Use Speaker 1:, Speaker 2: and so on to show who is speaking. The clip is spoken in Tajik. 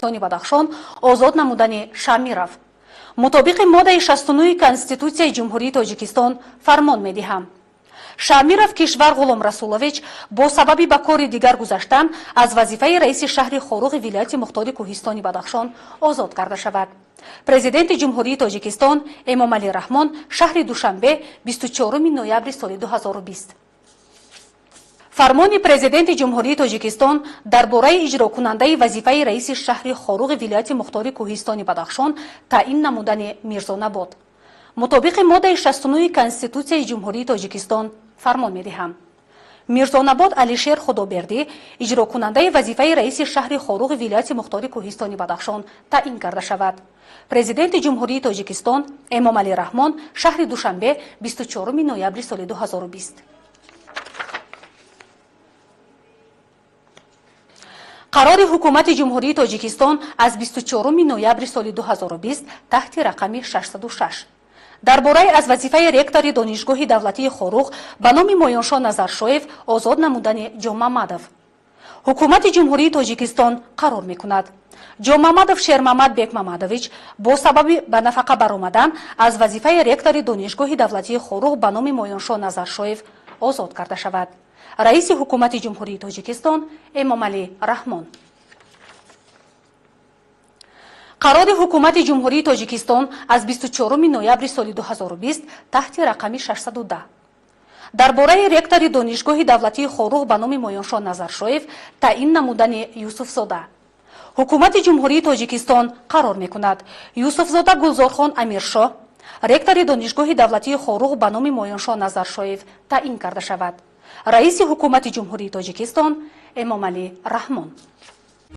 Speaker 1: Коҳистони Бадахшон озод намудани Шамиров. мутобиқи моддаи 69 Конститутсияи Ҷумҳурии Тоҷикистон фармон медиҳам. Шамиров Кишвар Ғулом Расулович бо сабаби ба кори дигар гузаштан аз вазифаи раиси шаҳри Хоруғи вилояти Мухтори Коҳистони Бадахшон озод карда шавад. Президенти Ҷумҳурии Тоҷикистон Эмомалӣ Раҳмон шаҳри Душанбе 24 ноябри соли 2020. фармони президенти Ҷумҳурии Тоҷикистон дар бораи иҷрокунандаи вазифаи раиси шаҳри Хоруғи вилояти Мухтори Коҳистони Бадахшон таъин намудани Мирзонабод. мутобиқи моддаи 69 Конститутсияи Ҷумҳурии Тоҷикистон фармон медиҳам. Мирзонабод Алишер Худобердӣ иҷрокунандаи вазифаи раиси шаҳри Хоруғи вилояти Мухтори Коҳистони Бадахшон таъин карда шавад. Президенти Ҷумҳурии Тоҷикистон Эмомалӣ Раҳмон шаҳри Душанбе 24 ноябри соли 2020. қарори ҳукумати Ҷумҳурии Тоҷикистон аз 24 ноябри соли 2020 таҳти рақами 606 дар бораи аз вазифаи ректори донишгоҳи давлатии Хоруғ ба номи Моёншоҳ Назаршоев озод намудани Ҷонмамадов. ҳукумати Ҷумҳурии Тоҷикистон қарор мекунад Ҷонмамадов Шермамад Бекмамадович бо сабаби ба нафақа баромадан аз вазифаи ректори донишгоҳи давлатии Хоруғ ба номи Моёншоҳ Назаршоев озод карда шавад. раиси ҳукумати Ҷумҳурии Тоҷикистон Эмомалӣ Раҳмон. қарори ҳукумати Ҷумҳурии Тоҷикистон аз 24 ноябри соли 2020 таҳти рақами 610 дар бораи ректори донишгоҳи давлатии Хоруғ ба номи Моёншоҳ Назаршоев таъин намудани Юсуфзода. ҳукумати Ҷумҳурии Тоҷикистон қарор мекунад Юсуфзода Гулзорхон Амиршоҳ ректори донишгоҳи давлатии Хоруғ ба номи Моёншоҳ Назаршоев таъин карда шавад. раиси ҳукумати Ҷумҳурии Тоҷикистон Эмомалӣ Раҳмон.